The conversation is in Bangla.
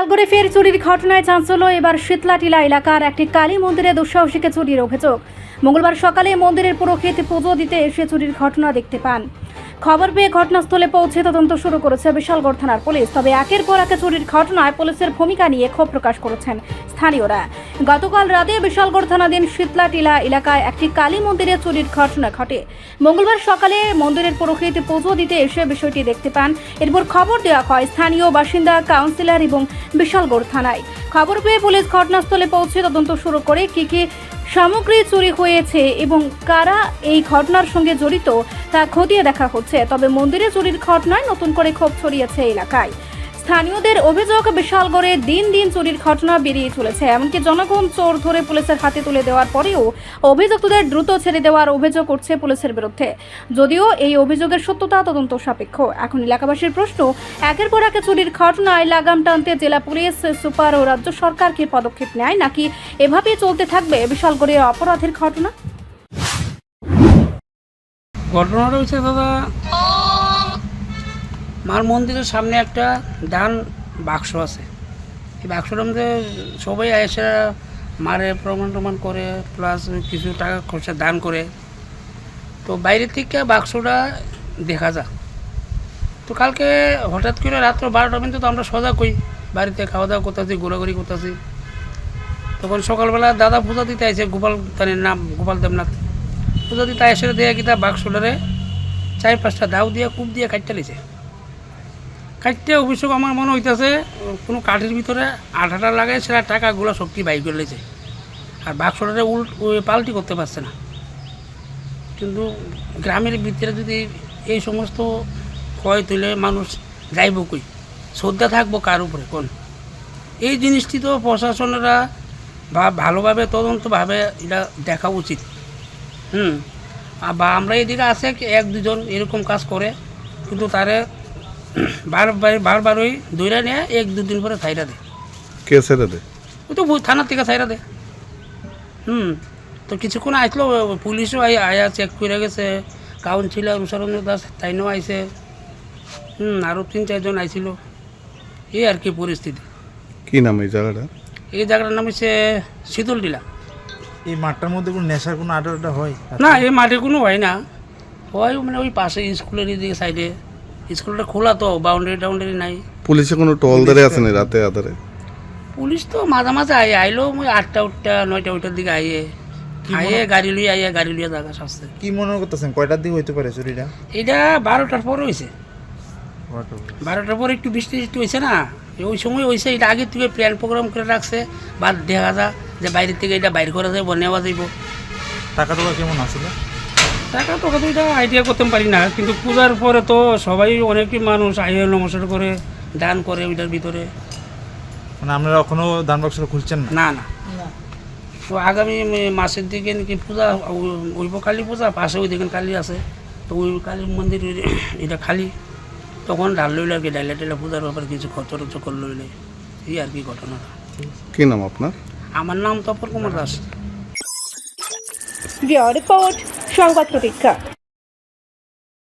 বিশালগড়ে ফের চুরির ঘটনায় চাঞ্চল্য। এবার শীতলাটিলা এলাকার একটি কালী মন্দিরে দুঃসাহসিক চুরির অভিযোগ। মঙ্গলবার সকালে মন্দিরের পুরোহিত পুজো দিতে এসে চুরির ঘটনা দেখতে পান। খবর পেয়ে ঘটনাস্থলে পৌঁছে তদন্ত শুরু করেছে বিশালগড় থানার পুলিশ। তবে একের পর এক চুরির ঘটনায় পুলিশের ভূমিকা নিয়ে ক্ষোভ প্রকাশ করেছেন স্থানীয়রা। গতকাল রাতে বিশালগড় থানাধীন শীতলাটিলা এলাকায় একটি কালী মন্দিরে চুরির ঘটনা ঘটে। মঙ্গলবার সকালে মন্দিরের পুরোহিত পুজো দিতে এসে বিষয়টি দেখতে পান। এরপর খবর দেওয়া হয় স্থানীয় বাসিন্দা, কাউন্সিলর এবং বিশালগড় থানায়। খবর পেয়ে পুলিশ ঘটনাস্থলে পৌঁছে তদন্ত শুরু করে কি সামগ্রী চুরি হয়েছে এবং কারা এই ঘটনার সঙ্গে জড়িত তা খতিয়ে দেখা হচ্ছে। তবে মন্দিরে চুরির ঘটনায় নতুন করে ক্ষোভ ছড়িয়েছে এলাকায়। স্থানীয়দের অভিযোগ, বিশালগড়ে দিন দিন চুরির ঘটনা বেরিয়ে চলেছে। এমনকি জনগণ চোর ধরে পুলিশের হাতে তুলে দেওয়ার পরেও অভিযুক্তদের দ্রুত ছেড়ে দেওয়ার অভিযোগ উঠছে পুলিশের বিরুদ্ধে। যদিও এই অভিযোগের সত্যতা তদন্ত সাপেক্ষ। এখন এলাকাবাসীর প্রশ্ন, একের পর এক চুরির ঘটনায় লাগাম টানতে জেলা পুলিশ সুপার ও রাজ্য সরকার কি পদক্ষেপ নেয়, নাকি এভাবেই চলতে থাকবে বিশালগড়ের অপরাধের ঘটনা? ঘটনাটা হচ্ছে দাদা, মার মন্দিরের সামনে একটা দান বাক্স আছে। এই বাক্সটার মধ্যে সবাই এসে মারে প্রমাণ করে, প্লাস কিছু টাকা খরচা দান করে। তো বাইরে থেকে বাক্সটা দেখা যায়। তো কালকে হঠাৎ করে রাত্র 12টা পর্যন্ত তো আমরা সজাগ হই, বাড়িতে খাওয়া দাওয়া করতেছি, ঘোরাঘুরি করতেছি। তখন সকালবেলা দাদা পূজা দিতে আসে, গোপালের নাম গোপাল দেবনাথ। পূজা দিতে এসে দিয়ে কিতা বাক্সটারে 4-5টা দাও দিয়ে কূপ দিয়ে কাটতে লিছে। কাটতে অবশ্য আমার মনে হইতেছে কোনো কাঠের ভিতরে আঠাটা লাগাই সেটা টাকাগুলো শক্তি বাইর করে লেছে, আর বাক্সটারে পাল্টি করতে পারছে না। কিন্তু গ্রামের ভিতরে যদি এই সমস্ত ক্ষয় তুলে মানুষ যাইব কই, শ্রদ্ধা থাকবো কার উপরে কোন? এই জিনিসটি তো প্রশাসনেরা ভালোভাবে তদন্তভাবে এটা দেখা উচিত। বা আমরা এদিকে আছে 1-2 জন এরকম কাজ করে, কিন্তু তারে বারবারই দৌড়া নিয়ে 1-2 দিন পরে ছাইরা দেয়। কে ছাইরা দেয়? ওই তো থানার থেকে ছাইরা দেয়। তো কিছুক্ষণ আসলো, পুলিশও আয়া চেক করে গেছে, কাউন্সিলর উষারঞ্জন দাস তাইনও আইছে, আরও 3-4 জন আইছিল। এই আর কি পরিস্থিতি। কি নাম এই জায়গাটা? এই জায়গাটার নাম হচ্ছে শীতলটিলা। এই মাঠটার মধ্যে কোনো নেশার কোনো আড্ডা হয় না? এই মাঠে কোনো হয় না, হয় মানে ওই পাশে স্কুলের এদিকে সাইডে। স্কুলটা খোলা তো, বাউন্ডারি নাই। পুলিশে কোনো টল ধরে আছে না রাতে আধারে? পুলিশ তো মাঝে মাঝে আইলো 8টা 9টার দিকে গাড়ি লইয়া জায়গা শাস্তে। কি মনে করতেছেন কয়টার দিকে হইতে পারে চুরিটা? এটা 12টার পরে হয়েছে। 12টার পরে একটু বৃষ্টি হয়েছে না, ওই সময় হয়েছে। এটা আগে থেকে প্ল্যান প্রোগ্রাম করে রাখছে, বা দেখা যা যে বাইরের থেকে এটা বাইর করা যাইব, নেওয়া যাইব। টাকা টাকা কেমন আসলে? টাকা তো এটা আইডিয়া করতে পারি না, কিন্তু পূজার পরে তো সবাই অনেকই মানুষ আইয়ে নমস্কার করে দান করে ওইটার ভিতরে। মানে আপনারা এখনো দান বাক্সটা খুলছেন না? না। তো আগামী মাসের দিকে নাকি পূজা ওইব, কালী পূজা পাশে ওই দিকে কালী আছে। তো ওই কালী মন্দির এটা খালি, তখন ডাল লইলে আর কি, ডাইলা পূজার ব্যাপারে কিছু খরচ করল লইলে। এই আর কি ঘটনাটা। কি নাম আপনার? আমার নাম তপন কুমার দাস। রিপোর্ট, সংবাদ প্রতীক্ষা।